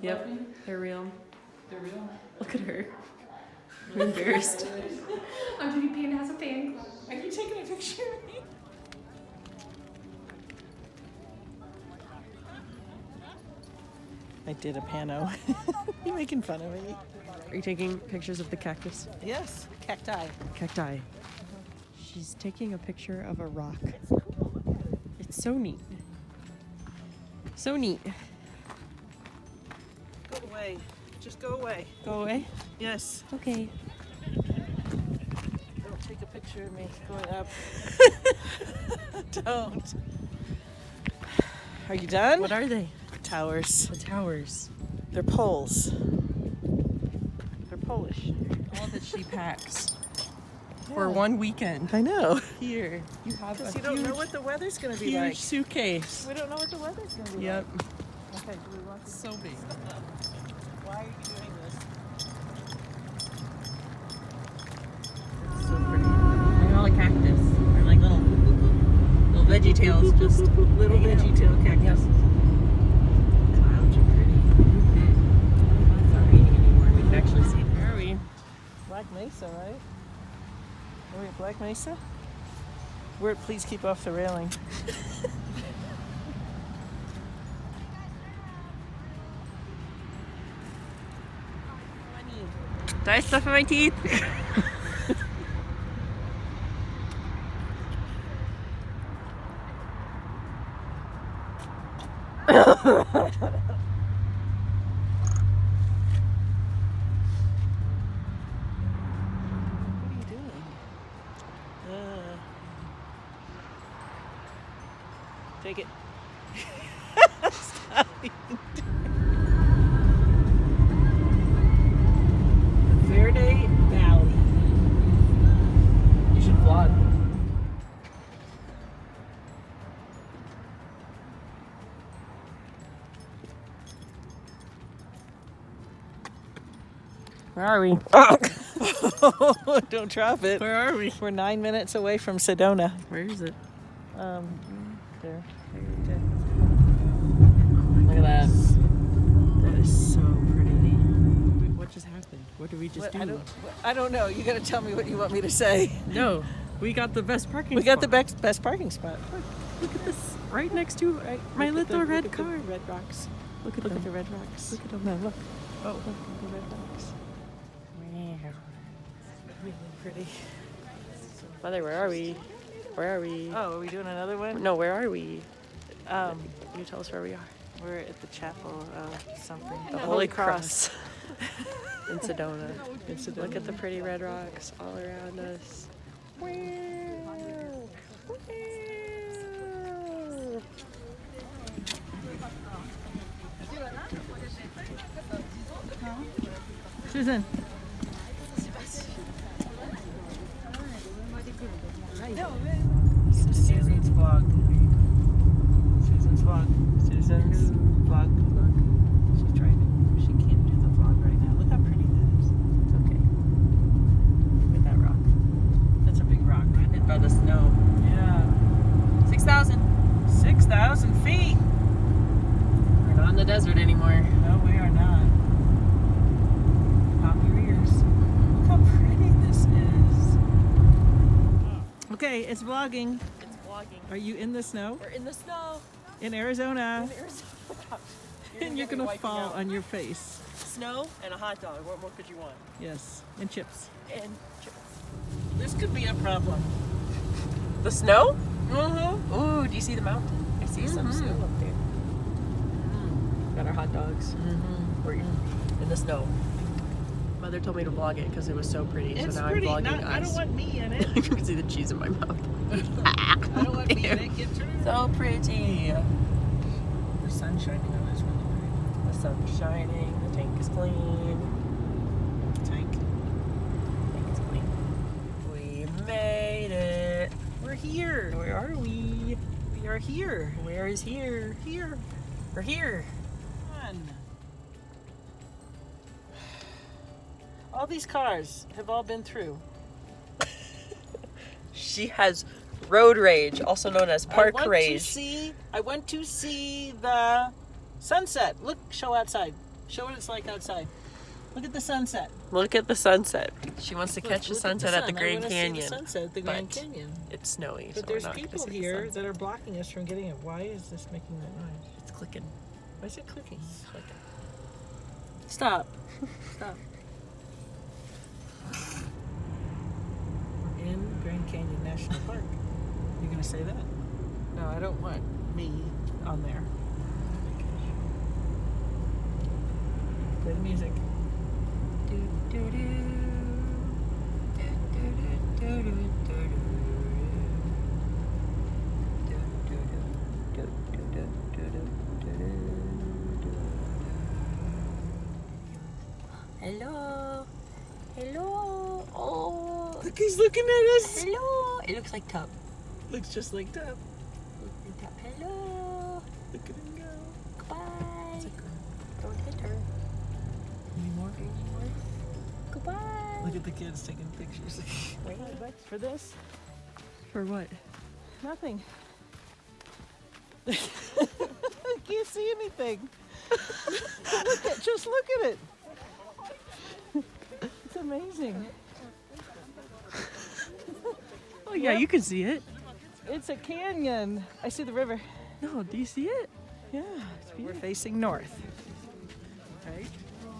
Yep, they're real. They're real? Look at her. I'm embarrassed. Auntie Payne has a fan club. Are you taking a picture of me? I did a pano. You making fun of me? Are you taking pictures of the cactus? Yes, cacti. Cacti. She's taking a picture of a rock. It's so neat. So neat. Go away. Just go away. Go away? Yes. Okay. Don't take a picture of me going up. Don't. Are you done? What are they? Towers. The towers. They're poles. They're Polish. All that she packs for one weekend. I know. Here, you have a Because you don't know what the weather's going to be huge like. suitcase. We don't know what the weather's going to be Yep. like. Okay, do we want to? So big. Why are you doing this? It's so pretty. Look at all the cactus. They're like little veggie tails, just Little veggie tail cactus. Clouds are pretty. It's not raining anymore. We can actually see. Where are we? Black Mesa, right? Are we at Black Mesa? We're at Please Keep Off the Railing. Do I have stuff in my teeth? What are you doing? Take it. Stop. Verde Valley. You should vlog. Where are we? Don't drop it. Where are we? We're 9 minutes away from Sedona. Where is it? There. Look at that. That is so pretty. What just happened? What did we just do? I don't know. You got to tell me what you want me to say. No, we got the best parking We spot. got the best parking spot. Look at this. Right next to my Look at little the- red look at car. the red rocks. Look at Look them. at the red rocks. Look at them. No, look. Oh. Look at the red rocks. Really pretty. Mother, where are we? Where are we? Oh, are we doing another one? No, where are we? Um, You tell us where we are. we're at the chapel of something. The Holy Cross. In Sedona. Look at the pretty red rocks all around us. Susan. This is Susan's vlog. Susan's vlog. Susan's vlog. Look. She's trying to. She can't do the vlog right now. Look how pretty that is. It's okay. Look at that rock. That's a big rock. Hit by the snow. Yeah. 6,000. 6,000 feet. We're not in the desert anymore. No, we are not. Pop your ears. Look how pretty this is. Okay, it's vlogging. It's vlogging. Are you in the snow? We're in the snow. In Arizona. Arizona. And you're gonna fall on your face. Snow and a hot dog. What more could you want? Yes. And chips. And chips. This could be a problem. The snow? Mm-hmm. Ooh, do you see the mountain? I see some snow up there. Got our hot dogs. We're in the snow. Mother told me to vlog it because it was so pretty. It's so now pretty. I'm vlogging us. I don't want me in it. You can see the cheese in my mouth. I don't want me in it. Get through. So pretty. The sun shining on us really pretty. The sun's shining. The tank is clean. Tank. Tank is clean. We made it. We're here. Where are we? We are here. Where is here? Here. We're here. Fun. All these cars have all been through. She has road rage, also known as park rage. I went to see the sunset. Look, show outside. Show what it's like outside. Look at the sunset. Look at the sunset. She wants to Look, catch the look sunset at the sun. I Grand wanna see Canyon. the sunset at the Grand but Canyon. It's snowy, so But we're there's not gonna people see the here sunset. that are blocking us from getting it. Why is this making that noise? It's clicking. Why is it clicking? It's clicking. Stop. Stop. We're in Grand Canyon National Park. You gonna say that? No, I don't want me on there. Play the music. Hello. Hello. Oh. Look, he's looking at us. Hello. It looks like Tub. Looks just like that. Hello. Look at him go. Goodbye. It's a girl. Don't hit her. Any more? Goodbye. Look at the kids taking pictures. $5 for this? For what? Nothing. I can't see anything. Just look at it. It's amazing. Oh yeah, you can see it. It's a canyon. I see the river. No, do you see it? Yeah, we're facing north. Right?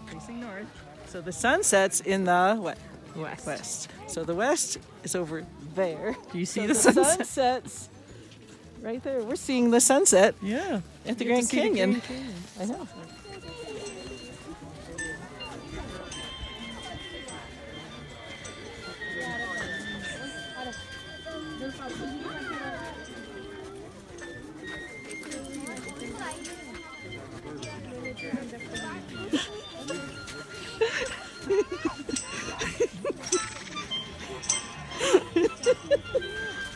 Facing north. So the sunset's in the what? West. So the west is over there. Do you see So the the sunset? sunset's right there. We're seeing the sunset Yeah. at the You get Grand to see the Canyon. Grand Canyon. I know.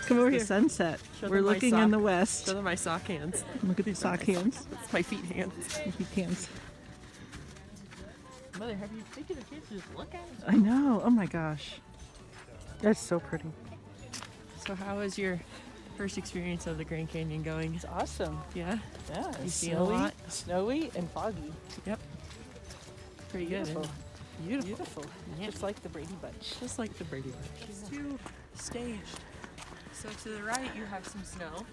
Come over The here. sunset. Show We're them my looking in sock. the west. Show them my sock hands. Look at these sock hands. It's my feet hands. If you can. Mother, have you taken the kids to just look at it? I know. Oh my gosh. That's so pretty. So how was your first experience of the Grand Canyon going? It's awesome. Yeah? Yeah. You It's see a lot? Snowy and foggy. Yep. Pretty good. Beautiful. Beautiful. Beautiful. Yeah. Just like the Brady Bunch. Just like the Brady Bunch. It's too staged. So to the right, you have some snow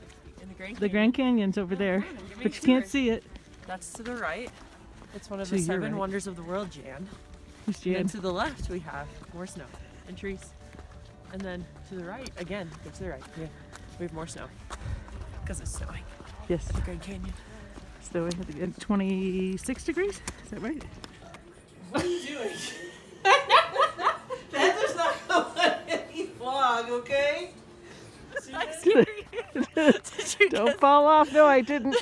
in the Grand Canyon. The Grand Canyon's over there, Give me a but you can't tour. see it. That's to the right. It's one of To the your 7 right. wonders of the world, Jan. Who's And then Jan? to the left, we have more snow and trees. And then to the right, again, go to the right. Yeah. We have more snow. Because it's snowing Yes. at the Grand Canyon. So we have 26 degrees. Is that right? What are you doing? That does not go on any vlog, okay? I'm scared. Did you Don't get fall off. No, I didn't.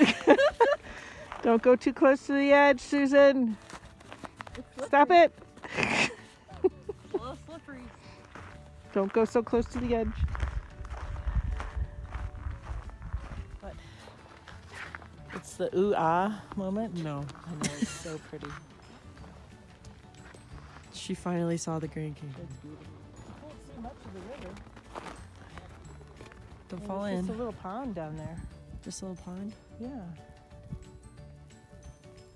Don't go too close to the edge, Susan. Stop it. a little slippery? Don't go so close to the edge. What? It's the ooh ah moment. No. I know, it's so pretty. She finally saw the Grand Canyon. It's beautiful. I can't see much of the river. Don't fall There's in. just a little pond down there. Just a little pond. Yeah.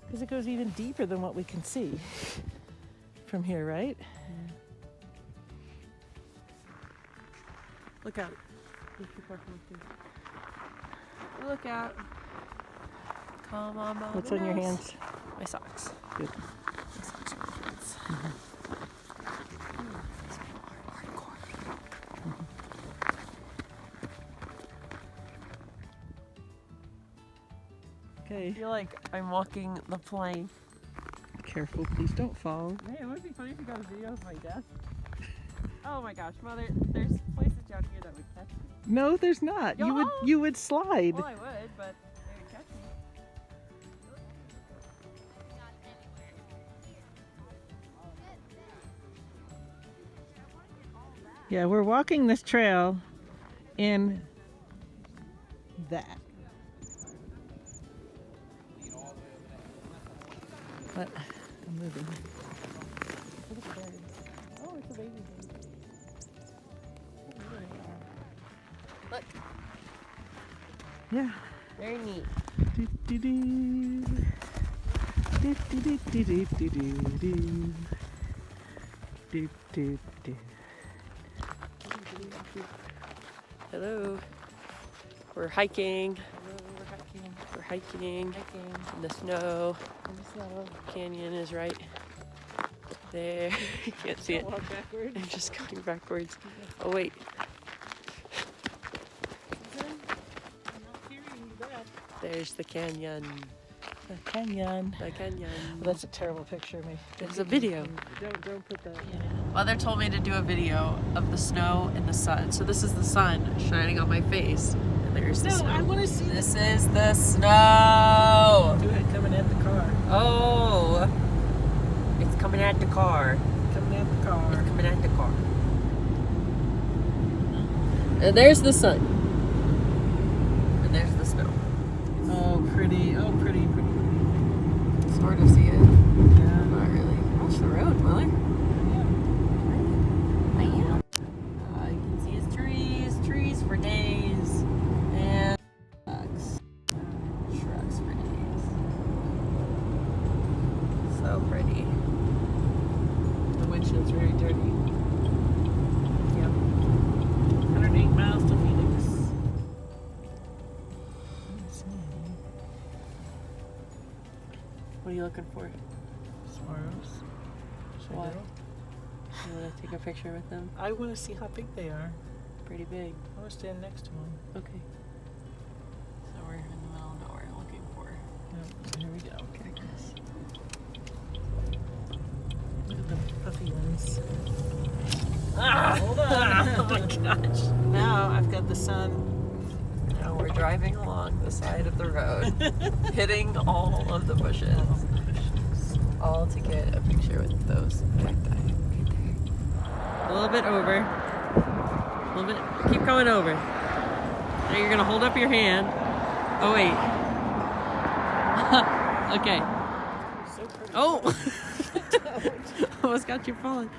Because it goes even deeper than what we can see from here, right? Look out. There's people coming through. Look out. Come on, Mama. What's on your Nose. hands? My socks. Good. My socks are my friends. These people are hardcore. I Okay. feel like I'm walking the plane. Careful, please don't fall. Hey, it would be funny if you got a video of my death. Oh my gosh, Mother, there's places down here that would catch me. No, there's not. Y'all? You would slide. Well, I would, but they would catch me. Yeah, we're walking this trail in that. But I'm moving. Look at the birds. Oh, it's a baby bird. Look, Yeah. very neat. Do, do, do. Do, Hello. We're hiking. We're We're hiking in the snow. Canyon is right there. You can't see it. Walk backwards. I'm just going backwards. Oh wait. I'm not hearing you back. There's the canyon. The canyon. The canyon. That's a terrible picture of me. There's a video. Don't put that. Mother told me to do a video of the snow and the sun. So this is the sun shining on my face. And there's the No, snow. I want to see This is the snow. Do it coming at the car. Oh. It's coming at the car. Coming at the car. It's coming at the car. And there's the sun. And there's the snow. Oh, pretty. Oh, pretty, pretty, pretty. Sort of see it. Yeah. Not really. Watch the road, Mother. You can see his trees for days, and trucks for days. So pretty. The windshield's very dirty. Yep. 108 miles to Phoenix. What are you looking for? Sparrows. Should I Why? go? You want to take a picture with them? I want to see how big they are. Pretty big. I want to stand next to them. Okay. So we're in the middle of nowhere looking for Yep. Here we go. cactus. Look at the puffy ones. Hold on. Oh my gosh. Now I've got the sun. Now we're driving along the side of the road, hitting all of the bushes, all to get a picture with those cacti right there. A little bit over. A little bit. Keep going over. Now you're gonna hold up your hand. Oh wait. Okay. So pretty. Oh! Almost got you falling.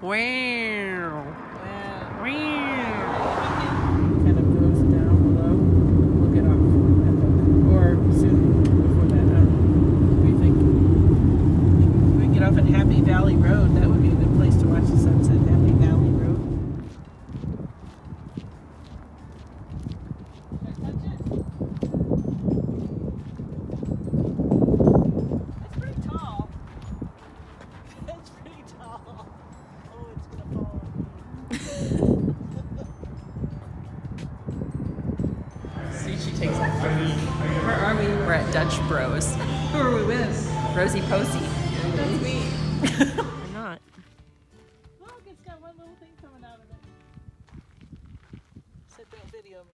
Wow. Wow. Wow. Kind of goes down below. We'll get off at that. Or soon before that. I don't know. What do you think? If we can get off at Happy Valley Road, that would be a good place to watch the sunset. Happy Valley Road. Should I touch it? That's pretty tall. That's pretty tall. Oh, it's gonna fall on me. See, she takes it. Where are we? We're at Dutch Bros. Who are we with? Rosie Posey. That's me. We're not. Look, it's got one little thing coming out of it.